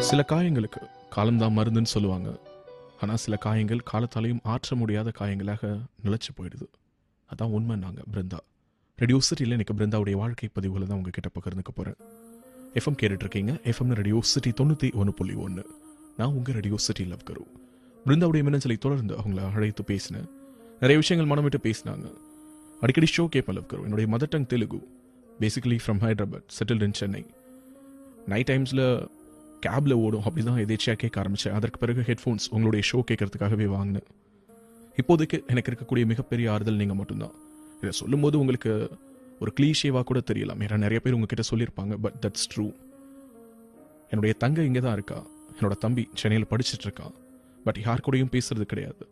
சில காயங்களுக்கு காலம்தான் மருந்துன்னு சொல்லுவாங்க. ஆனால் சில காயங்கள் காலத்தாலையும் ஆற்ற முடியாத காயங்களாக நிலைச்சு போயிடுது. அதான் உண்மைன்னாங்க பிருந்தா. ரேடியோ சிட்டியில் எனக்கு பிருந்தாவுடைய வாழ்க்கை பதிவுகளை தான் உங்ககிட்ட பகிர்ந்துக்க போகிறேன். எஃப்எம் கேட்டுட்ருக்கீங்க. FM radio city 91.1. நான் உங்கள் ரேடியோ சிட்டி லவ் கரு. பிருந்தாவுடைய மின்னஞ்சலை தொடர்ந்து அவங்கள அழைத்து பேசினேன். நிறைய விஷயங்கள் மனம் விட்டு பேசினாங்க. அடிக்கடி ஷோ கேட்பேன் லவ் கரு. என்னுடைய mother tongue Telugu. Basically from Hyderabad, settled in Chennai. Night டைம்ஸில் கேபில் ஓடும், அப்படி தான் எதேச்சியாக கேட்க ஆரம்பித்தேன். அதற்கு பிறகு ஹெட்ஃபோன்ஸ் உங்களுடைய ஷோ கேட்கறதுக்காகவே வாங்கினேன். இப்போதைக்கு எனக்கு இருக்கக்கூடிய மிகப்பெரிய ஆறுதல் நீங்கள் மட்டும்தான். இதை சொல்லும்போது உங்களுக்கு ஒரு கிளீஷேவாக கூட தெரியலாம், ஏன்னா நிறைய பேர் உங்ககிட்ட சொல்லியிருப்பாங்க. But that's true. என்னுடைய தங்கை இங்கே தான் இருக்கா. என்னோட தம்பி சென்னையில் படிச்சுட்டு இருக்கான். பட் யார் கூடயும் பேசுறது கிடையாது.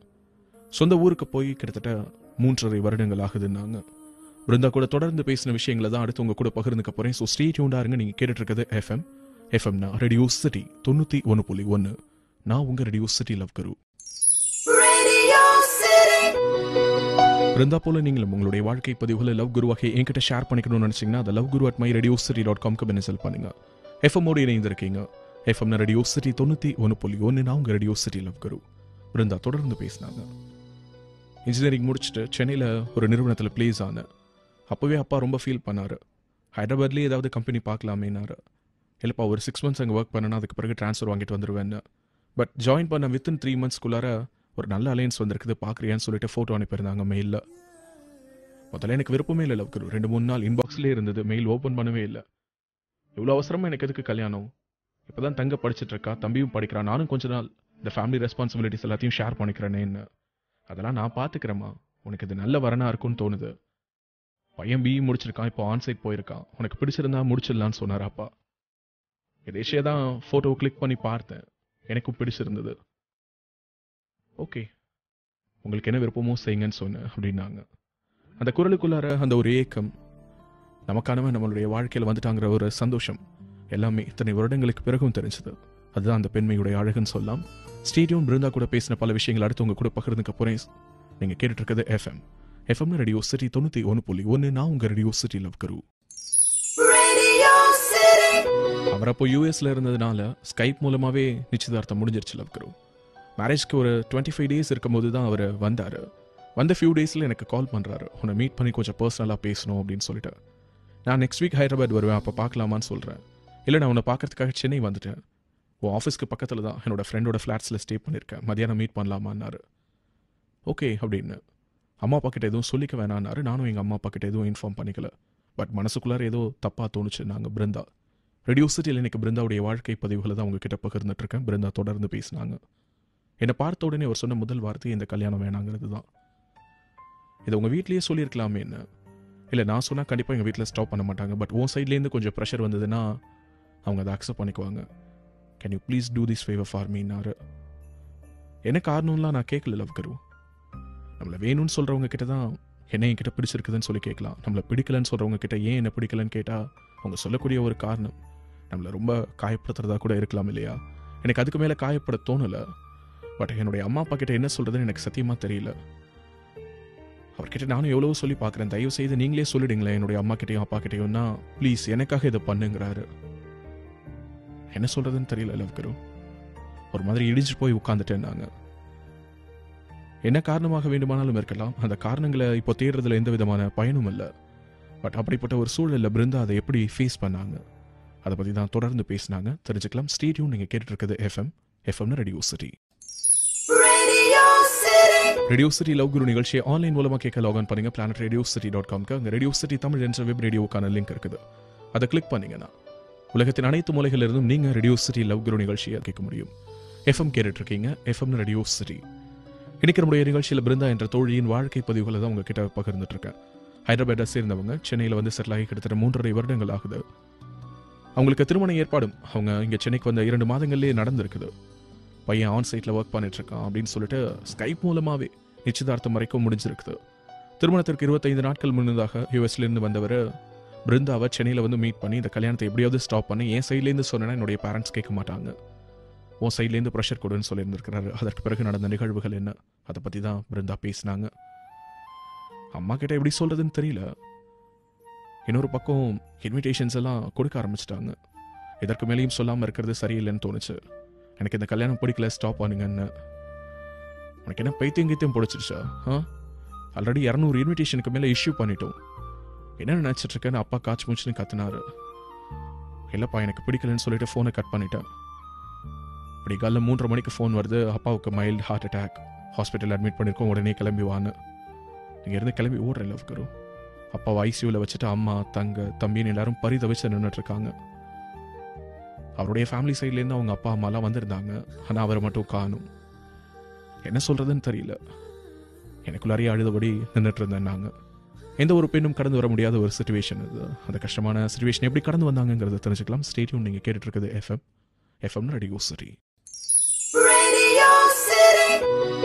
சொந்த ஊருக்கு போய் கிட்டத்தட்ட 3.5 வருடங்கள் ஆகுதுன்னாங்க. பிருந்தா கூட தொடர்ந்து பேசின விஷயங்களை தான் அடுத்து உங்க கூட பகிர்ந்துக்க போகிறேன். ஸோ ஸ்டே டியூன்டா இருங்க. நீங்கள் கேட்டுட்டு இருக்கிறது எஃப்எம்னா ரேடியோ சிட்டி 91.1. நான் உங்க ரேடியோ சிட்டி லவ் கரு. பிருந்தா போல நீங்களும் உங்களுடைய வாழ்க்கை பதிவுகளை லவ் குருவாக என்கிட்ட ஷேர் பண்ணிக்கணும்னு நினைச்சீங்கன்னா அதை loveGuru@myradiocity.com மெசேஜ் பண்ணுங்க. எஃப்எம்மோடு இணைந்திருக்கீங்க. எஃப்எம்னா ரேடியோ சிட்டி 91.1. நான் உங்க ரேடியோ சிட்டி லவ் கரு. பிருந்தா தொடர்ந்து பேசினாங்க. இன்ஜினியரிங் முடிச்சுட்டு சென்னையில் ஒரு நிறுவனத்தில் பிளேஸ் ஆனேன். அப்போவே அப்பா ரொம்ப ஃபீல் பண்ணார். ஹைதராபாத்லேயே ஏதாவது கம்பெனி பார்க்கலாமேனாரு. இல்லைப்பா, ஒரு 6 months அங்கே ஒர்க் பண்ணேன்னா அதுக்கு பிறகு ட்ரான்ஸ்ஃபர் வாங்கிட்டு வந்துடுவேன்னு. பட் ஜாயின் பண்ண வித்தின் 3 monthsக்குள்ளார ஒரு நல்ல அலையன்ஸ் வந்திருக்குது, பார்க்குறியான்னு சொல்லிட்டு ஃபோட்டோ அனுப்பியிருந்தாங்க மெயிலில். முதல்ல எனக்கு விருப்பமே இல்லை லவ் கரு. 2-3 நாள் இன்பாக்ஸ்லேயே இருந்தது, மெயில் ஓப்பன் பண்ணவே இல்லை. இவ்வளோ அவசரமாக எனக்கு எதுக்கு கல்யாணம்? இப்போ தான் தங்க படிச்சுட்டு இருக்கா, தம்பியும் படிக்கிறான். நானும் கொஞ்ச நாள் இந்த ஃபேமிலி ரெஸ்பான்சிபிலிட்டிஸ் எல்லாத்தையும் ஷேர் பண்ணிக்கிறேனேன்னு. அதெல்லாம் நான் பார்த்துக்கிறேம்மா, உனக்கு இது நல்ல வரனாக இருக்கும்னு தோணுது. பையன் பிஇ முடிச்சிருக்கான், இப்போ ஆன்சைட் போயிருக்கான். உனக்கு பிடிச்சிருந்தா முடிச்சிடலான்னு சொன்னார் அப்பா. எதேச்சியாக தான் ஃபோட்டோ கிளிக் பண்ணி பார்த்தேன். எனக்கும் பிடிச்சிருந்தது. ஓகே, உங்களுக்கு என்ன விருப்பமோ செய்யுங்கன்னு சொன்னேன் அப்படின்னாங்க. அந்த குரலுக்குள்ளார அந்த ஒரு ஏக்கம், நமக்கானவன் நம்மளுடைய வாழ்க்கையில் வந்துட்டாங்கிற ஒரு சந்தோஷம் எல்லாமே இத்தனை வருடங்களுக்கு பிறகும் தெரிஞ்சது. அதுதான் அந்த பெண்மையுடைய அழகுன்னு சொல்லலாம். ஸ்டேடியம் பிருந்தா கூட பேசின பல விஷயங்கள் அடுத்து உங்க கூட பகிர்ந்துக்க போறேன். நீங்க கேட்டுட்டு இருக்கிறது எஃப்எம் ரேடியோ சிட்டி 91.1. நான் உங்க ரேடியோ சிட்டி லவ் கரு. அவர் அப்போ யூஎஸ்ல இருந்ததுனால ஸ்கைப் மூலமாவே நிச்சயதார்த்தம் முடிஞ்சிருச்சு லவ் கரு. மேரேஜ்க்கு ஒரு 25 days இருக்கும்போது தான் அவர் வந்தார். வந்த ஃபியூ டேஸில் எனக்கு கால் பண்ணுறாரு, உன்னை மீட் பண்ணி கொஞ்சம் பர்சனலாக பேசணும் அப்படின்னு சொல்லிட்டு. நான் நெக்ஸ்ட் வீக் ஹைதராபாத் வருவேன், அப்போ பார்க்கலாமான்னு சொல்கிறேன். இல்லை, நான் உன்னை பார்க்கறதுக்காக சென்னை வந்துட்டேன். உன் ஆஃபீஸ்க்கு பக்கத்தில் தான் என்னோட ஃப்ரெண்டோட ஃப்ளாட்ஸில் ஸ்டே பண்ணியிருக்கேன், மதியானம் மீட் பண்ணலாமான்னாரு. ஓகே அப்படின்னு. அம்மா அப்பா கிட்ட எதுவும் சொல்லிக்க வேணான்னாரு. நானும் எங்கள் அம்மா அப்பா கிட்ட எதுவும் இன்ஃபார்ம் பண்ணிக்கல. பட் மனசுக்குள்ளார ஏதோ தப்பாக தோணுச்சு. நாங்கள் பிருந்தா ரேடியோ சிட்டியில் எனக்கு பிருந்தாவுடைய வாழ்க்கை பதிவுகளை தான் உங்ககிட்ட பகிர்ந்துட்டு இருக்கேன். பிருந்தா தொடர்ந்து பேசினாங்க. என்னை பார்த்த உடனே அவர் சொன்ன முதல் வார்த்தை இந்த கல்யாணம் வேணாங்கிறது தான். இதை உங்கள் வீட்லேயே சொல்லியிருக்கலாமே என்ன? இல்லை, நான் சொன்னால் கண்டிப்பாக எங்கள் வீட்டில் ஸ்டாப் பண்ண மாட்டாங்க. பட் உன் சைட்லேருந்து கொஞ்சம் ப்ரெஷர் வந்ததுன்னா அவங்க அதை அக்செப்ட் பண்ணிக்குவாங்க. Can you please do this favour for மீன்னாரு. என்ன காரணம்லாம் நான் கேட்கல லவ் கரு. நம்மளை வேணும்னு சொல்கிறவங்க கிட்ட தான் என்ன என்கிட்ட பிடிச்சிருக்குதுன்னு சொல்லி கேட்கலாம். நம்மளை பிடிக்கலன்னு சொல்கிறவங்க கிட்ட ஏன் என்ன பிடிக்கலன்னு கேட்டால் அவங்க சொல்லக்கூடிய ஒரு காரணம் நம்மளை ரொம்ப காயப்படுத்துறதா கூட இருக்கலாம் இல்லையா? எனக்கு அதுக்கு மேலே காயப்பட தோணலை. பட் என்னுடைய அம்மா அப்பா கிட்ட என்ன சொல்கிறதுன்னு எனக்கு சத்தியமாக தெரியல. அவர்கிட்ட நானும் எவ்வளவோ சொல்லி பார்க்குறேன், தயவு செய்து நீங்களே சொல்லிடுங்களேன் என்னுடைய அம்மா கிட்டையும் அப்பா கிட்டையும்னா ப்ளீஸ் எனக்காக இதை பண்ணுங்கிறாரு. என்ன சொல்கிறதுன்னு தெரியல லவ் கரு. ஒரு மாதிரி இடிச்சு போய் உட்காந்துட்டேன். நாங்கள் என்ன காரணமாக வேண்டுமானாலும் இருக்கலாம், அந்த காரணங்களை இப்போ தேடுறதுல எந்த விதமான பயனும் இல்லை. பட் அப்படிப்பட்ட ஒரு சூழலில் பிருந்தா அதை எப்படி ஃபேஸ் பண்ணாங்க அதை பற்றி தான் தொடர்ந்து பேசினாங்க. தெரிஞ்சுக்கலாம். ஸ்டேடியம் நீங்கள் கேட்டுட்டு இருக்கிறது எஃப்எம்னா radio city. Radio city love guru நிகழ்ச்சியை ஆன்லைன் மூலமாக கேட்க லாகின் பண்ணுங்க planetRadiocity.com. அங்கே ரேடியோ சிட்டி தமிழ் என்ற வெப் ரேடியோக்கான லிங்க் இருக்குது. அதை கிளிக் பண்ணீங்கன்னா உலகத்தின் அனைத்து மூலைகளிலிருந்தும் நீங்கள் ரேடியோ சிட்டி லவ் குரு நிகழ்ச்சியை கேட்க முடியும். எஃப்எம் கேட்டுட்டு இருக்கீங்க. எஃப்எம்னா ரேடியோ சிட்டி. இன்னைக்கு நம்முடைய நிகழ்ச்சியில் பிருந்தா என்ற தோழியின் வாழ்க்கை பதிவுகளை தான் உங்ககிட்ட பகிர்ந்துட்டு இருக்கேன். ஹைதராபாத்தை சேர்ந்தவங்க சென்னையில் வந்து செட்டில் ஆகி கிட்டத்தட்ட 3.5 வருடங்கள் ஆகுது. அவங்களுக்கு திருமண ஏற்பாடும் அவங்க இங்கே சென்னைக்கு வந்த 2 மாதங்கள்லேயே நடந்திருக்குது. பையன் ஆன் சைட்டில் ஒர்க் பண்ணிட்டு இருக்கான் அப்படின்னு சொல்லிட்டு ஸ்கைப் மூலமாகவே நிச்சயதார்த்தம் வரைக்கும் முடிஞ்சிருக்குது. திருமணத்திற்கு 25 நாட்கள் முன்னதாக யூஎஸ்லேருந்து வந்தவர் பிருந்தாவை சென்னையில் வந்து மீட் பண்ணி இந்த கல்யாணத்தை எப்படியாவது ஸ்டாப் பண்ணி என் சைட்லேருந்து சொன்னேன்னா என்னுடைய பேரண்ட்ஸ் கேட்க மாட்டாங்க, உன் சைட்லேருந்து ப்ரெஷர் கொடுன்னு சொல்லியிருந்திருக்கிறாரு. அதற்கு பிறகு நடந்த நிகழ்வுகள் என்ன அதை பற்றி தான் பிருந்தா பேசினாங்க. அம்மா கிட்ட எப்படி சொல்கிறதுன்னு தெரியல. இன்னொரு பக்கம் இன்விடேஷன்ஸ் எல்லாம் கொடுக்க ஆரம்பிச்சிட்டாங்க. இதற்கு மேலேயும் சொல்லாமல் இருக்கிறது சரியில்லைன்னு தோணுச்சு. எனக்கு இந்த கல்யாணம் பிடிக்கல, ஸ்டாப் பண்ணுங்கன்னு. உனக்கு என்ன பைத்தியம் கீத்தியம் பிடிச்சிருச்சா? ஆல்ரெடி 200 இன்விடேஷனுக்கு மேலே இஷ்யூ பண்ணிட்டோம். என்ன நினச்சிட்டு இருக்கேன்னு அப்பா காய்ச்சி மூச்சுன்னு கத்துனாரு. இல்லைப்பா எனக்கு பிடிக்கலன்னு சொல்லிட்டு ஃபோனை கட் பண்ணிட்டேன். அப்படி காலைல 3:30 மணிக்கு ஃபோன் வருது, அப்பாவுக்கு mild heart attack, hospital admit பண்ணியிருக்கோம், உடனே கிளம்பி வான்னு. நீங்கள் இருந்து கிளம்பி ஓடுறேன் லவ் குரு. அப்பாவை ஐசியூவில் வச்சுட்டு அம்மா தம்பின்னு எல்லாரும் பரிதவிச்சு நின்றுட்டு இருக்காங்க. அவருடைய ஃபேமிலி சைட்லேருந்து அவங்க அப்பா அம்மாலாம் வந்திருந்தாங்க. ஆனால் அவரை மட்டும் காணும். என்ன சொல்கிறதுன்னு தெரியல. எனக்குள்ளாரியே அழுதபடி நின்றுட்டு இருந்தேன். நாங்கள் எந்த ஒரு பெண்ணும் கடந்து வர முடியாத ஒரு சுச்சுவேஷன் இது. அந்த கஷ்டமான சுச்சுவேஷன் எப்படி கடந்து வந்தாங்கிறத தெரிஞ்சுக்கலாம். ஸ்டேடியம் நீங்கள் கேட்டுட்டு இருக்குது எஃப்எம் ரேடியோ சிட்டி.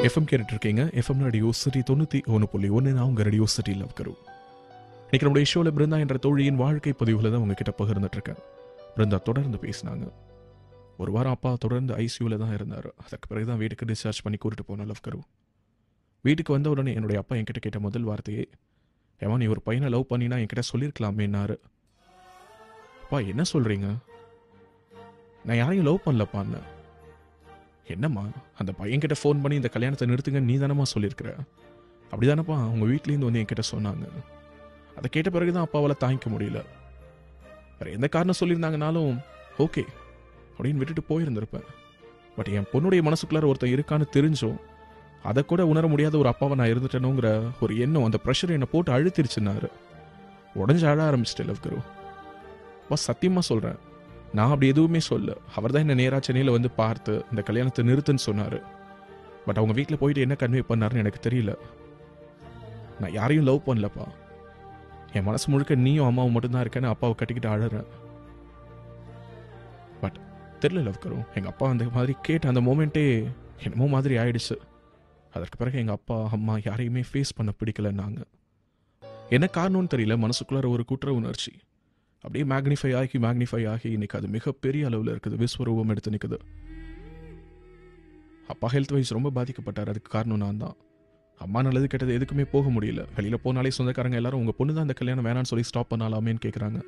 எஃப்எம் கேட்டுட்டு இருக்கீங்க. FM radio city 91.1. நான் உங்கள் ரேடியோ சிட்டி லவ் கரு. இன்னைக்கு நம்முடைய ஷோவில் பிருந்தா என்ற தோழியின் வாழ்க்கை பதிவுகளை தான் உங்ககிட்ட பகிர்ந்துட்டு இருக்கேன். பிருந்தா தொடர்ந்து பேசினாங்க. ஒரு வாரம் அப்பா தொடர்ந்து ஐசியூவில் தான் இருந்தார். அதுக்கு பிறகு தான் வீட்டுக்கு டிஸ்சார்ஜ் பண்ணி கூட்டிட்டு போனோம் லவ் கரு. வீட்டுக்கு வந்த உடனே என்னுடைய அப்பா என்கிட்ட கேட்ட முதல் வார்த்தையே, ஏமா நீ ஒரு பையனை லவ் பண்ணினா என்கிட்ட சொல்லியிருக்கலாமேன்னாரு. அப்பா என்ன சொல்கிறீங்க? நான் யாரையும் லவ் பண்ணலப்பான்னு. என்னம்மா அந்த பையன்கிட்ட ஃபோன் பண்ணி இந்த கல்யாணத்தை நிறுத்துங்க நீ தானம்மா சொல்லியிருக்கிற? அப்படி தானப்பா அவங்க வீட்லேருந்து வந்து என்கிட்ட சொன்னாங்க. அதை கேட்ட பிறகு தான் அப்பாவால் தாங்கிக்க முடியல. வேறு எந்த காரணம் சொல்லியிருந்தாங்கனாலும் ஓகே அப்படின்னு விட்டுட்டு போயிருந்திருப்பேன். பட் என் பொண்ணுடைய மனசுக்குள்ளார ஒருத்தன் இருக்கான்னு தெரிஞ்சும் அதை கூட உணர முடியாத ஒரு அப்பாவை நான் இருந்துட்டேனுங்கிற ஒரு எண்ணம், அந்த ப்ரெஷர் என்னை போட்டு அழுத்திருச்சுன்னாரு. உடஞ்சி அழ ஆரம்பிச்சிட்டேன் லவ் கரு. அப்பா சத்தியமாக சொல்கிறேன், நான் அப்படி எதுவுமே சொல்ல. அவர் தான் என்னை நேராக சென்னையில் வந்து பார்த்து இந்த கல்யாணத்தை நிறுத்துன்னு சொன்னார். பட் அவங்க வீட்டில் போயிட்டு என்ன கன்வே பண்ணாருன்னு எனக்கு தெரியல. நான் யாரையும் லவ் பண்ணலப்பா. என் மனசு முழுக்க நீயும் அம்மாவும் மட்டும்தான் இருக்கேன்னு அப்பாவை கட்டிக்கிட்டு அழறேன். பட் தெரியல லவ் கரு, எங்கள் அப்பா அந்த மாதிரி கேட்ட அந்த மோமெண்ட்டே என்னமோ மாதிரி ஆயிடுச்சு. அதற்கு பிறகு எங்கள் அப்பா அம்மா யாரையுமே ஃபேஸ் பண்ண பிடிக்கலன்னாங்க. என்ன காரணம்னு தெரியல, மனசுக்குள்ளார ஒரு குற்ற உணர்ச்சி அப்படியே மேக்னிஃபை ஆகி இன்னைக்கு அது மிகப்பெரிய அளவில் இருக்குது, விஸ்வரூபம் எடுத்து நிற்குது. அப்பா ஹெல்த் வைஸ் ரொம்ப பாதிக்கப்பட்டார். அதுக்கு காரணம் நான் தான். அம்மா நல்லது கெட்டது எதுக்குமே போக முடியல. வெளியில் போனாலே சொந்தக்காரங்க எல்லாரும் உங்கள் பொண்ணு தான் அந்த கல்யாணம் வேணான்னு சொல்லி ஸ்டாப் பண்ணலாமேன்னு கேட்குறாங்க.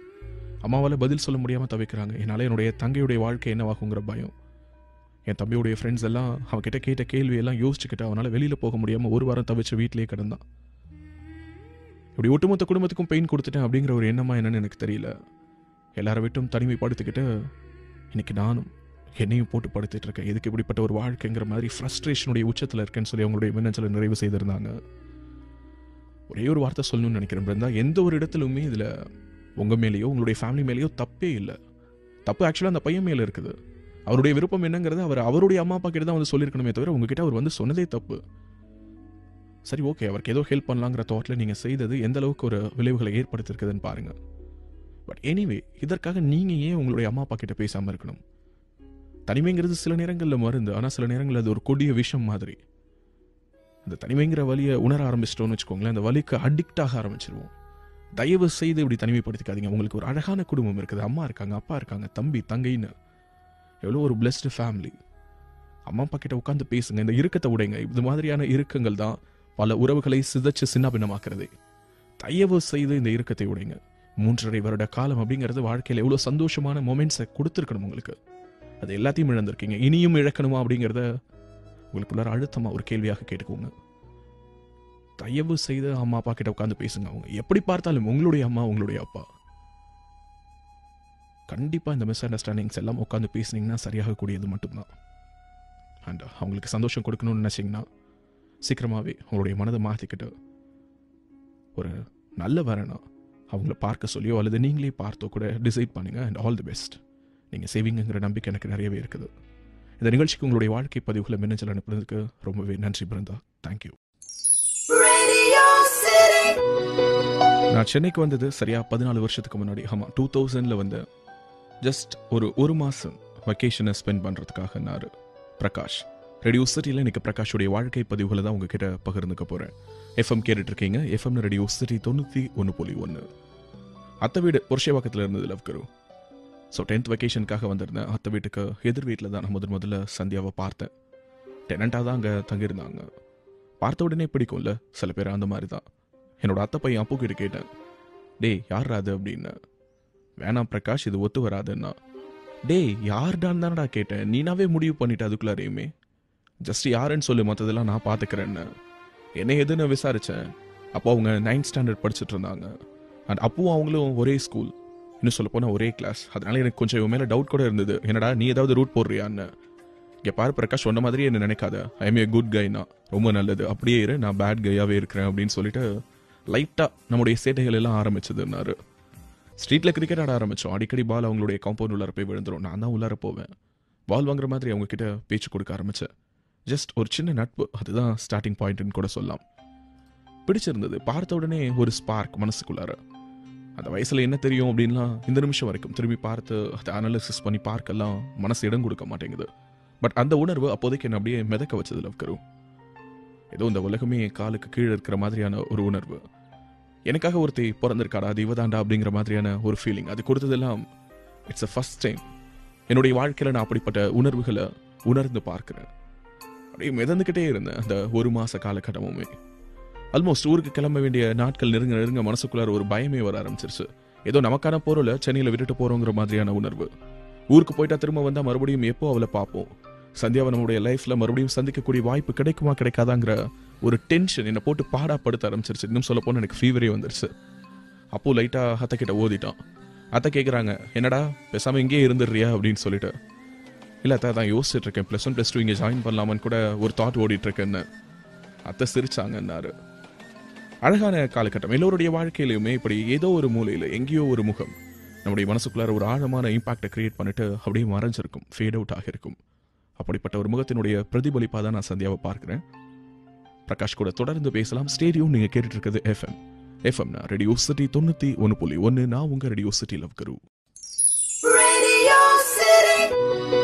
அம்மாவால் பதில் சொல்ல முடியாமல் தவிக்கிறாங்க. என்னால் என்னுடைய தங்கையுடைய வாழ்க்கை என்னவாகுங்கிற பயம். என் தம்பியுடைய ஃப்ரெண்ட்ஸ் எல்லாம் அவன்கிட்ட கேட்ட கேள்வியெல்லாம் யோசிச்சுக்கிட்டு அவனால் வெளியில் போக முடியாமல் ஒரு வாரம் தவிச்சு வீட்டிலேயே கிடந்தான். இப்படி ஒட்டுமொத்த குடும்பத்துக்கும் பெயின் கொடுத்துட்டேன் அப்படிங்கிற ஒரு எண்ணமா என்னன்னு எனக்கு தெரியல. எல்லாரை விட்டும் தனிமைப்படுத்திக்கிட்டு இன்னைக்கு நானும் என்னையும் போட்டு படுத்துட்டு இருக்கேன். எதுக்கு இப்படிப்பட்ட ஒரு வாழ்க்கைங்கிற மாதிரி ஃப்ரஸ்ட்ரேஷனுடைய உச்சத்தில் இருக்கேன்னு சொல்லி அவங்களுடைய மின்னஞ்சலை நிறைவு செய்திருந்தாங்க. ஒரே ஒரு வார்த்தை சொல்லணும்னு நினைக்கிறேன் பிருந்தா, எந்த ஒரு இடத்துலுமே இதில் உங்கள் மேலேயோ உங்களுடைய ஃபேமிலி மேலேயோ தப்பே இல்லை. தப்பு ஆக்சுவலாக அந்த பையன் மேலே இருக்குது. அவருடைய விருப்பம் என்னங்கிறது அவருடைய அம்மா அப்பா கிட்ட தான் வந்து சொல்லியிருக்கணுமே தவிர உங்ககிட்ட அவர் வந்து சொன்னதே தப்பு. சரி ஓகே, அவருக்கு ஏதோ ஹெல்ப் பண்ணலாங்கிற தாட்டில் நீங்கள் செய்தது எந்த அளவுக்கு ஒரு விளைவுகளை ஏற்படுத்திருக்குதுன்னு பாருங்கள். பட் எனிவே, இதற்காக நீங்கள் ஏன் உங்களுடைய அம்மா அப்பா கிட்ட பேசாமல் இருக்கணும்? தனிமைங்கிறது சில நேரங்களில் மருந்து, ஆனால் சில நேரங்களில் அது ஒரு கொடிய விஷம் மாதிரி. அந்த தனிமைங்கிற வலியை உணர ஆரம்பிச்சிட்டோன்னு வச்சுக்கோங்களேன், அந்த வலிக்கு அடிக்ட் ஆக ஆரம்பிச்சிருவோம். தயவு செய்து இப்படி தனிமைப்படுத்திக்காதீங்க. உங்களுக்கு ஒரு அழகான குடும்பம் இருக்குது, அம்மா இருக்காங்க, அப்பா இருக்காங்க, தம்பி தங்கைன்னு எவ்வளோ ஒரு பிளெஸ்டு ஃபேமிலி. அம்மா அப்பா கிட்ட உட்காந்து பேசுங்க, இந்த இறுக்கத்தை உடைங்க. இது மாதிரியான இறுக்கங்கள் தான் பல உறவுகளை சிதைச்சு சின்ன பின்னமாக்குறது. தயவு செய்து இந்த இறுக்கத்தை உடைங்க. 3.5 வருட காலம் அப்படிங்கிறது வாழ்க்கையில் எவ்வளோ சந்தோஷமான மொமெண்ட்ஸை கொடுத்துருக்கணும் உங்களுக்கு. அது எல்லாத்தையும் இழந்திருக்கீங்க. இனியும் இழக்கணுமா அப்படிங்கிறத உங்களுக்குள்ளார அழுத்தமாக ஒரு கேள்வியாக கேட்டுக்கோங்க. தயவு செய்து அம்மா அப்பா கிட்ட உட்காந்து பேசுங்க. அவங்க எப்படி பார்த்தாலும் உங்களுடைய அம்மா உங்களுடைய அப்பா. கண்டிப்பாக இந்த மிஸ் அண்டர்ஸ்டாண்டிங்ஸ் எல்லாம் உட்காந்து பேசுனீங்கன்னா சரியாகக்கூடியது மட்டும்தான். அண்ட் அவங்களுக்கு சந்தோஷம் கொடுக்கணும்னு நினச்சிங்கன்னா சீக்கிரமாகவே உங்களுடைய மனதை மாற்றிக்கிட்டு ஒரு நல்ல வரனா அவங்கள பார்க்க சொல்லியோ அல்லது நீங்களே பார்த்தோ கூட டிசைட் பண்ணுங்கள். And all the best. நீங்கள் செய்வீங்கிற நம்பிக்கை எனக்கு நிறையவே இருக்குது. இந்த நிகழ்ச்சிக்கு உங்களுடைய வாழ்க்கை பதிவுகளை மின்னஞ்சல் அனுப்புறதுக்கு ரொம்பவே நன்றி பிருந்தா. தேங்க்யூ. நான் சென்னைக்கு வந்தது சரியாக 14 வருஷத்துக்கு முன்னாடி. ஆமாம், 2000 வந்தேன். ஜஸ்ட் ஒரு மாதம் வெக்கேஷனை ஸ்பெண்ட் பண்ணுறதுக்காக. நான் பிரகாஷ் ரேடியோ சிட்டியில் இன்றைக்கி பிரகாஷுடைய வாழ்க்கை பதிவுகளை தான் உங்ககிட்ட பகிர்ந்துக்க போகிறேன். எஃப்எம் கேட்டுட்ருக்கீங்க. FM radio city 91.1. அத்தை வீடு புருஷவாக்கத்தில் இருந்தது லவ் கரு. ஸோ 10th வெக்கேஷனுக்காக வந்திருந்தேன். அத்தை வீட்டுக்கு எதிர் வீட்டில் தான் நான் முதல்ல சந்தியாவை பார்த்தேன். டெனண்டாக தான் அங்கே தங்கியிருந்தாங்க. பார்த்த உடனே பிடிக்கும்ல சில பேர், அந்த மாதிரி தான். என்னோட அத்தை பையன் அப்போ கிட்ட கேட்டேன், டேய் யார் அது அப்படின்னு. வேணாம் பிரகாஷ், இது ஒத்து வராதுன்னா. டேய் யார்டான்னு தானடா கேட்டேன், நீனாவே முடிவு பண்ணிட்டு அதுக்குள்ளாரையுமே ஜஸ்ட் யாருன்னு சொல்லு, மற்றதெல்லாம் நான் பார்த்துக்கிறேன்னு. என்ன எதுன்னு விசாரித்தேன். அப்போ அவங்க 9th ஸ்டாண்டர்ட் படிச்சுட்டு இருந்தாங்க. அண்ட் அப்பவும் அவங்களும் ஒரே ஸ்கூல், இன்னும் சொல்ல போனால் ஒரே கிளாஸ். அதனால எனக்கு கொஞ்சம் இவன் மேலே டவுட் கூட இருந்தது, என்னடா நீ ஏதாவது ரூட் போடுறியான்னு. இங்கே பாரு பிரகாஷ், சொன்ன மாதிரி என்ன நினைக்காத, ஐ எம் ஏ குட் கைனா, ரொம்ப நல்லது, அப்படியே இரு, நான் பேட் கையாகவே இருக்கிறேன் அப்படின்னு சொல்லிட்டு லைட்டாக நம்முடைய சேட்டைகள் எல்லாம் ஆரம்பிச்சதுன்னாரு. ஸ்ட்ரீட்டில் கிரிக்கெட் ஆட ஆரம்பித்தோம். அடிக்கடி பால் அவங்களுடைய காம்பவுண்ட் உள்ளார போய் விழுந்துடும், நான் தான் உள்ளார போவேன். பால் வாங்குற மாதிரி அவங்க கிட்ட பேச்சு கொடுக்க ஆரம்பித்தேன். ஜஸ்ட் ஒரு சின்ன நட்பு, அதுதான் ஸ்டார்டிங் பாயிண்ட்னு கூட சொல்லலாம். பிடிச்சிருந்தது. பார்த்த உடனே ஒரு ஸ்பார்க் மனசுக்குள்ளார. அந்த வயசில் என்ன தெரியும் அப்படின்லாம் இந்த நிமிஷம் வரைக்கும் திரும்பி பார்த்து அதை அனாலிசிஸ் பண்ணி பார்க்கலாம் மனசு இடம் கொடுக்க மாட்டேங்குது. பட் அந்த உணர்வு அப்போதைக்கு என்ன அப்படியே மிதக்க வச்சது லவ்கரு. ஏதோ இந்த உலகமே காலுக்கு கீழே இருக்கிற மாதிரியான ஒரு உணர்வு. எனக்காக ஒருத்தி பிறந்திருக்காடா, அது இவதாண்டா அப்படிங்கிற மாதிரியான ஒரு ஃபீலிங் அது கொடுத்ததெல்லாம் இட்ஸ் அ ஃபர்ஸ்ட் டைம் என்னுடைய வாழ்க்கையில் நான் அப்படிப்பட்ட உணர்வுகளை உணர்ந்து பார்க்கிறேன். அப்படியே மிதந்துக்கிட்டே இருந்தேன் அந்த ஒரு மாத காலகட்டமுமே. ஆல்மோஸ்ட் ஊருக்கு கிளம்ப வேண்டிய நாட்கள் நெருங்க நெருங்க மனசுக்குள்ளார ஒரு பயமே வர ஆரம்பிச்சிருச்சு. ஏதோ நமக்கான பொருளை சென்னையில் விட்டுட்டு போகிறோங்கிற மாதிரியான உணர்வு. ஊருக்கு போயிட்டா திரும்ப வந்தால் மறுபடியும் எப்போ அவளை பார்ப்போம், சந்தியாவை நம்முடைய லைஃப்பில் மறுபடியும் சந்திக்கக்கூடிய வாய்ப்பு கிடைக்குமா கிடைக்காதாங்கிற ஒரு டென்ஷன் என்னை போட்டு பாடாப்படுத்த ஆரம்பிச்சிருச்சு. இன்னும் சொல்ல போனால் எனக்கு ஃபீவரே வந்துருச்சு. அப்போது லைட்டாக அத்தை கிட்ட ஓதிட்டான். அத்தை கேட்குறாங்க, என்னடா பேசாமல் இங்கேயே இருந்துடுறியா அப்படின்னு சொல்லிட்டு. இல்லை அத்தை, தான் யோசிச்சுட்டு இருக்கேன், +1 +2 இங்கே ஜாயின் பண்ணலாமான்னு கூட ஒரு தாட் ஓடிட்டுருக்கேன்னு. அத்தை சிரிச்சாங்கன்னாரு. அழகான காலகட்டம். எல்லோருடைய வாழ்க்கையிலுமே இப்படி ஏதோ ஒரு மூலையில் எங்கேயோ ஒரு முகம் நம்முடைய மனசுக்குள்ளார ஒரு ஆழமான இம்பாக்டை கிரியேட் பண்ணிட்டு அப்படியே மறைஞ்சிருக்கும், ஃபேட் அவுட் ஆகிருக்கும். அப்படிப்பட்ட ஒரு முகத்தினுடைய பிரதிபலிப்பாக தான் நான் சந்தியாவை பார்க்குறேன். பிரகாஷ் கூட தொடர்ந்து பேசலாம். ஸ்டேடியம் நீங்கள் கேட்டுட்டு இருக்கிறது எஃப்எம்னா ரேடியோ சிட்டி 91.1. நான் உங்கள் ரேடியோ சிட்டி லவ்குரு.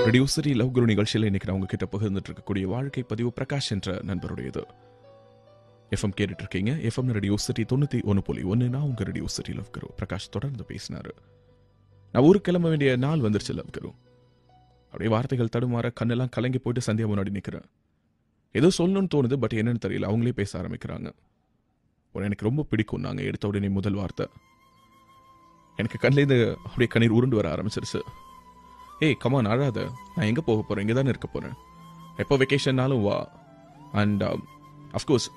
ரேடியோ சிட்டி லவ்குரு நிகழ்ச்சியில் இன்னைக்கு நான் உங்ககிட்ட பகிர்ந்துட்டு இருக்கக்கூடிய வாழ்க்கை பதிவு பிரகாஷ் என்ற நண்பருடையது. எஃப்எம் கேட்டுட்டு இருக்கீங்க. FM radio city 91.1. நான் உங்கள் ரேடியோ சிட்டி லவ்குரு. பிரகாஷ் தொடர்ந்து பேசினாரு. நான் ஊருக்கு கிளம்ப வேண்டிய நாள் வந்துருச்சு லவ்குரு. அப்படியே வார்த்தைகள் தடுமாற கண்ணெல்லாம் கலங்கி போயிட்டு சந்தியா முன்னாடி நிற்கிறேன். ஏதோ சொல்லணும்னு தோணுது, பட் என்னன்னு தெரியல. அவங்களே பேச ஆரம்பிக்கிறாங்க. எனக்கு ரொம்ப பிடிக்கும் நாங்கள் எடுத்த உடனே முதல் வார்த்தை. எனக்கு கண்ணிலேருந்து அப்படியே கண்ணீர் உருண்டு வர ஆரம்பிச்சிருச்சு. ஏய் கமான், அழாத, நான் எங்கே போக போகிறேன், இங்கே தானே இருக்க போகிறேன், எப்போ வெக்கேஷன்னாலும் வா. அண்ட் அஃப்கோர்ஸ்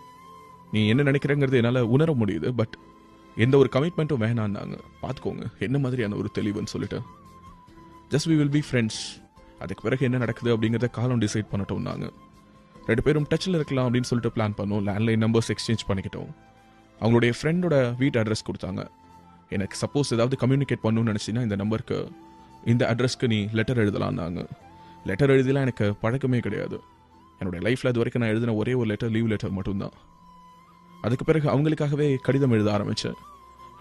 நீ என்ன நினைக்கிறேங்கிறது என்னால் உணர முடியுது, பட் எந்த ஒரு கமிட்மெண்ட்டும் வேணான்னாங்க. பார்த்துக்கோங்க என்ன மாதிரியான ஒரு தெளிவுன்னு சொல்லிட்டு. Just we will be friends, அதுக்கு பிறகு என்ன நடக்குது அப்படிங்கிறத காலம் டிசைட் பண்ணட்டும். நாங்கள் 2 பேரும் டச்சில் இருக்கலாம் அப்படின்னு சொல்லிட்டு பிளான் பண்ணோம். லேண்ட்லைன் நம்பர்ஸ் எக்ஸ்சேஞ்ச் பண்ணிக்கிட்டோம். அவங்களுடைய ஃப்ரெண்டோட வீட்டு அட்ரஸ் கொடுத்தாங்க. எனக்கு சப்போஸ் ஏதாவது கம்யூனிகேட் பண்ணணும்னு நினச்சின்னா இந்த நம்பருக்கு, இந்த அட்ரஸ்க்கு நீ லெட்டர் எழுதலான்னாங்க. லெட்டர் எழுதிலாம் எனக்கு பழக்கமே கிடையாது. என்னுடைய லைஃப்பில் அது வரைக்கும் நான் எழுதின ஒரே ஒரு லெட்டர் லீவ் லெட்டர் மட்டும்தான். அதுக்கு பிறகு அவங்களுக்காகவே கடிதம் எழுத ஆரம்பித்தேன்.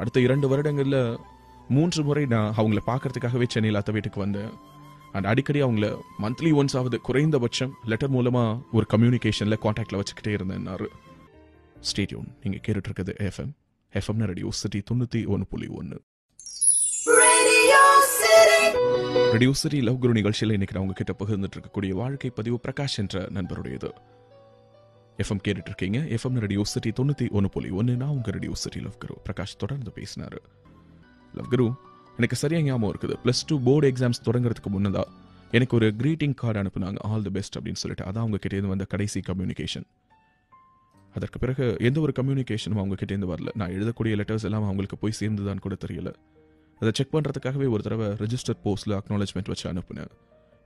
அடுத்த 2 வருடங்களில் 3 முறை நான் அவங்கள பார்க்கறதுக்காகவே சென்னையில் அத்தை வீட்டுக்கு வந்தேன். அண்ட் அடிக்கடி அவங்கள மந்த்லி ஒன்ஸ் ஆகுது குறைந்தபட்சம் லெட்டர் மூலமாக ஒரு கம்யூனிகேஷனில் காண்டாக்டில் வச்சுக்கிட்டே இருந்தேன்னாரு. ஸ்டேடியம் நீங்கள் கேட்டுட்டு இருக்கிறது எஃப்எம்னா radio city 91.1. Radio city love guru நிகழ்ச்சியில் இன்னைக்கு நான் உங்ககிட்ட பகிர்ந்துட்டு இருக்கக்கூடிய வாழ்க்கை பதிவு பிரகாஷ் என்ற நண்பருடையது. எஃப்எம் கேட்டுட்டு இருக்கீங்க. FM radio city 91.1. நான் உங்கள் ரேடியோ சிட்டி லவ் குரு. பிரகாஷ் தொடர்ந்து பேசினாரு. லவ் குரு, எனக்கு சரியாக ஞாபகம் இருக்குது. +2 போர்டு எக்ஸாம்ஸ் தொடங்குறதுக்கு முன்னதா எனக்கு ஒரு க்ரீட்டிங் கார்டு அனுப்புனாங்க, ஆல் தி பெஸ்ட் அப்படின்னு சொல்லிட்டு. அதான் அவங்க கிட்டேருந்து வந்த கடைசி கம்யூனிகேஷன். அதற்கு பிறகு எந்த ஒரு கம்யூனிகேஷனும் அவங்க கிட்டேருந்து வரல. நான் எழுதக்கூடிய லெட்டர்ஸ் எல்லாம் அவங்களுக்கு போய் சேர்ந்துதான் கூட தெரியல. அதை செக் பண்ணுறதுக்காகவே ஒரு தடவை ரெஜிஸ்டர் போஸ்ட்டில் அக்னாலஜ்மெண்ட் வச்சு அனுப்புனேன்.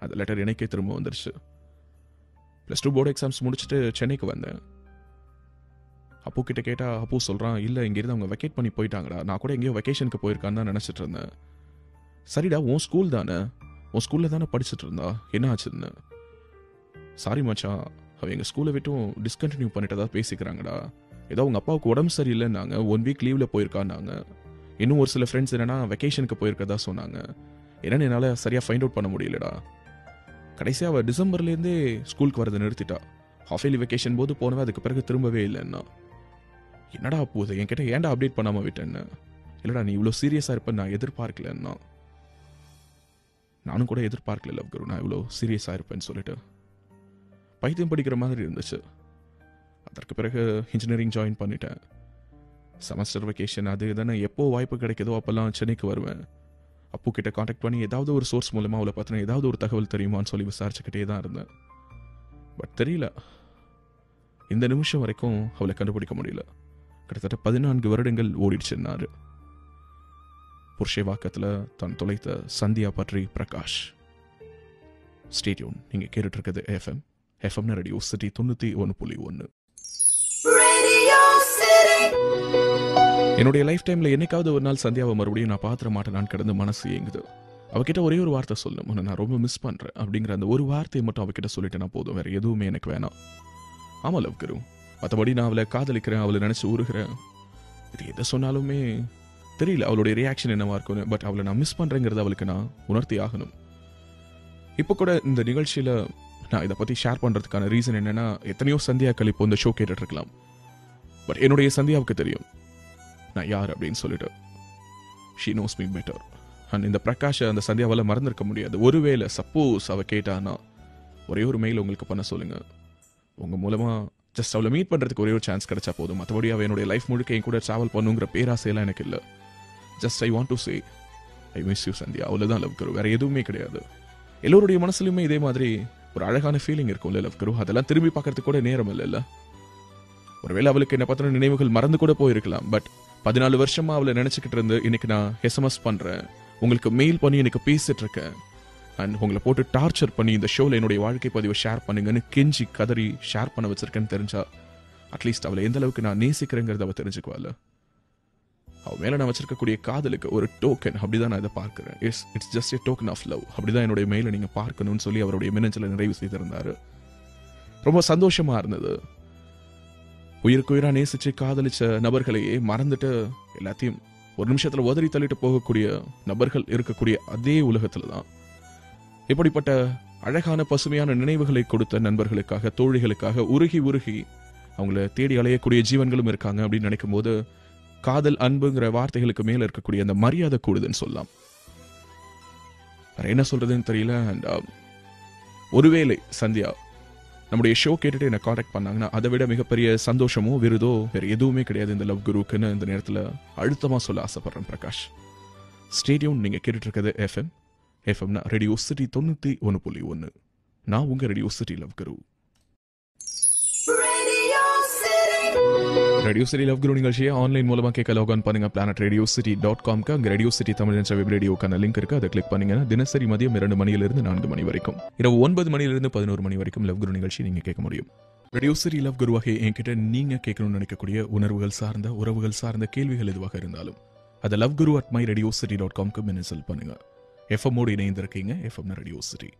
அந்த லெட்டர் எனக்கே திரும்ப வந்துருச்சு. +2 போர்டு எக்ஸாம்ஸ் முடிச்சுட்டு சென்னைக்கு வந்தேன். அப்போ கிட்ட கேட்டால் அப்போ சொல்கிறான், இல்லை இங்கேருந்து அவங்க வெக்கேட் பண்ணி போயிட்டாங்கடா, நான் கூட எங்கேயோ வெக்கேஷனுக்கு போயிருக்கான்னு தான் நினச்சிட்டு இருந்தேன். சரிடா, உன் ஸ்கூல் தானே, உன் ஸ்கூலில் தானே படிச்சுட்டு இருந்தா, என்ன ஆச்சுன்னு. சாரி மச்சான், அவள் எங்கள் ஸ்கூலை விட்டும் டிஸ்கண்டினியூ பண்ணிட்டு தான் பேசிக்கிறாங்கடா. ஏதோ அவங்க அப்பாவுக்கு உடம்பு சரியில்லைன்னாங்க, 1 வீக் லீவில் போயிருக்கான்னாங்க. இன்னும் ஒரு சில ஃப்ரெண்ட்ஸ் என்னன்னா வெக்கேஷனுக்கு போயிருக்கதா சொன்னாங்க. என்னன்னு என்னால் சரியாக ஃபைண்ட் அவுட் பண்ண முடியலடா. கடைசியாக அவள் டிசம்பர்லேருந்தே ஸ்கூலுக்கு வரதை நிறுத்திட்டா. ஹாஃப் இயர்லி வெக்கேஷன் போது போனவே அதுக்கு பிறகு திரும்பவே இல்லைன்னா. என்னடா போகுது, என்கிட்ட ஏன்டா அப்டேட் பண்ணாமல் விட்டேன்னு. இல்லைடா, நீ இவ்வளோ சீரியஸாக இருப்பேன்னு நான் எதிர்பார்க்கலன்னா. நானும் கூட எதிர்பார்க்கல லவ் குரு, நான் இவ்வளோ சீரியஸாக இருப்பேன்னு சொல்லிட்டு. பைத்தியம் படிக்கிற மாதிரி இருந்துச்சு. அதற்கு பிறகு இன்ஜினியரிங் ஜாயின் பண்ணிட்டேன். செமஸ்டர் வெக்கேஷன் அது தானே, எப்போ வாய்ப்பு கிடைக்குதோ அப்போல்லாம் சென்னைக்கு வருவேன். அப்பு கிட்ட காண்டாக்ட் பண்ணி ஏதாவது ஒரு சோர்ஸ் மூலமாக அவளை பற்றின ஏதாவது ஒரு தகவல் தெரியுமான்னு சொல்லி விசாரிச்சுக்கிட்டே தான் இருந்தேன். பட் தெரியல, இந்த நிமிஷம் வரைக்கும் அவளை கண்டுபிடிக்க முடியல. கிட்டத்தட்ட 14 வருடங்கள் ஓடிடுச்சுன்னாரு. புருஷேவாக்கத்தில் தான் தொலைத்த சந்தியா பற்றி பிரகாஷ். ஸ்டேடியோன் நீங்கள் கேட்டுட்டு இருக்கிறது எஃப்எம் ரேடியோ சிட்டி 91.1. என்னுடைய லைஃப் டைமில் என்னைக்காவது ஒரு நாள் சந்தியாவை மறுபடியும் நான் பார்த்துட மாட்டேனான்னு கிடந்து மனசு ஏங்குது. அவகிட்ட ஒரே ஒரு வார்த்தை சொல்லணும், உன்னை நான் ரொம்ப மிஸ் பண்ணுறேன் அப்படிங்கிற அந்த ஒரு வார்த்தையை மட்டும் அவகிட்ட சொல்லிட்டேன்னா போதும், வேறு எதுவுமே எனக்கு வேணாம். ஆமாம் லவ் குரு, மற்றபடி நான் அவளை காதலிக்கிறேன், அவளை நினச்சி ஊறுகிறேன், இது எதை சொன்னாலுமே தெரியல அவளுடைய ரியாக்ஷன் என்னவா இருக்கும். பட் அவளை நான் மிஸ் பண்ணுறேங்கிறத அவளுக்கு நான் உணர்த்தி ஆகணும். இப்போ கூட இந்த நிகழ்ச்சியில் நான் இதை பற்றி ஷேர் பண்ணுறதுக்கான ரீசன் என்னென்னா, எத்தனையோ சந்தியாக்கள் இப்போ இந்த ஷோ கேட்டுட்ருக்கலாம். பட் என்னுடைய சந்தியாவுக்கு தெரியும் நான் யார் அப்படின்னு சொல்லிட்டு. She nose me better. And இந்த பிரகாஷை அந்த சந்தியாவால் மறந்துருக்க முடியாது. ஒருவேளை சப்போஸ் அவள் கேட்டானா ஒரே ஒரு மெயில் உங்களுக்கு பண்ண சொல்லுங்கள். உங்கள் மூலமாக ஜஸ்ட் அவளை மீட் பண்ணுறதுக்கு ஒரே ஒரு சான்ஸ் கிடைச்சா போதும். மற்றபடி அவள் என்னுடைய லைஃப் முழுக்க என் கூட ட்ராவல் பண்ணுங்கிற பேராசையெல்லாம் எனக்கு இல்லை. Just I want to say I miss you Sandhya, அவ்வளோதான் லவ் குரு, வேறு எதுவுமே கிடையாது. எல்லோருடைய மனசுலையுமே இதே மாதிரி ஒரு அழகான ஃபீலிங் இருக்கும்ல லவ் குரு, அதெல்லாம் திரும்பி பார்க்கறதுக்கு கூட நேரம் இல்லைல்ல. ஒருவேளை அவளுக்கு என்ன பற்றின நினைவுகள் மறந்து கூட போயிருக்கலாம். பட் 14 வருஷமா அவளை நினைச்சுக்கிட்டு இருந்து இன்னைக்கு நான் எஸ்எம்எஸ் பண்றேன், உங்களுக்கு மெயில் பண்ணி எனக்கு பேசிட்டு இருக்கேன், அண்ட் உங்களை போட்டு டார்ச்சர் பண்ணி இந்த ஷோவில் என்னுடைய வாழ்க்கை பதிவை ஷேர் பண்ணுங்கன்னு கெஞ்சி கதறி ஷேர் பண்ண வச்சிருக்கேன்னு தெரிஞ்சா அட்லீஸ்ட் அவளை எந்த அளவுக்கு நான் நேசிக்கிறேங்கிறத அவள் தெரிஞ்சுக்குவாள். அவள் மேலே நான் வச்சிருக்கக்கூடிய காதலுக்கு ஒரு டோக்கன், அப்படிதான் நான் இதை பார்க்குறேன். It's just a token of love, அப்படிதான் என்னுடைய மெயிலை நீங்கள் பார்க்கணும்னு சொல்லி அவருடைய மின்னஞ்சலை நிறைவு செய்திருந்தாரு. ரொம்ப சந்தோஷமா இருந்தது. உயிருக்குயிரா நேசிச்சு காதலிச்ச நபர்களையே மறந்துட்டு எல்லாத்தையும் ஒரு நிமிஷத்துல உதறி தள்ளிட்டு போகக்கூடிய நபர்கள் இருக்கக்கூடிய அதே உலகத்துல தான் இப்படிப்பட்ட அழகான பசுமையான நினைவுகளை கொடுத்த நண்பர்களுக்காக, தோழிகளுக்காக உருகி உருகி அவங்கள தேடி அலையக்கூடிய ஜீவன்களும் இருக்காங்க அப்படின்னு நினைக்கும் போது காதல், அன்புங்கிற வார்த்தைகளுக்கு மேல இருக்கக்கூடிய அந்த மரியாதை கூடுதுன்னு சொல்லலாம். வேற என்ன சொல்றதுன்னு தெரியல. அண்ட் ஒருவேளை சந்தியா நம்முடைய ஷோ கேட்டுட்டு என்ன காண்டாக்ட் பண்ணாங்கன்னா அதை விட மிகப்பெரிய சந்தோஷமோ விருதோ வேற எதுவுமே கிடையாது இந்த லவ் குருக்குன்னு இந்த நேரத்தில் அழுத்தமாக சொல்ல ஆசைப்படுறேன் பிரகாஷ். ஸ்டேடியம் நீங்கள் கேட்டுட்டு இருக்கிறது எஃப்எம்னா ரேடியோ சிட்டி 91.1. நான் உங்க ரேடியோ சிட்டி லவ் குரு. ரேடியோ சிட்டி லவ் குரு நிகழ்ச்சியை ஆன்லைன் மூலமாக கேட்க லாக் பண்ணுங்க planetRadioCity.com. அங்கே ரேடியோ சிட்டி தமிழ் என்ற வெப் ரேடியோக்கான லிங்க் இருக்கு, அதை கிளிக் பண்ணீங்கன்னா தினசரி மதியம் 2 மணியிலிருந்து 4 மணி வரைக்கும், இரவு 9 மணியிலிருந்து 11 மணி வரைக்கும் லவ் குரு நிகழ்ச்சி நீங்க கேட்க முடியும். ரேடியோ சிட்டி லவ் குரு வகை என்கிட்ட நீங்க கேட்கணும்னு நினைக்கக்கூடிய உணர்வுகள் சார்ந்த, உறவுகள் சார்ந்த கேள்விகள் எதுவாக இருந்தாலும் அதை loveguru@myradiocity.com மின்னஞ்சல் பண்ணுங்க. எஃப்எம்மோடு இணைந்திருக்கீங்க. FM radio city.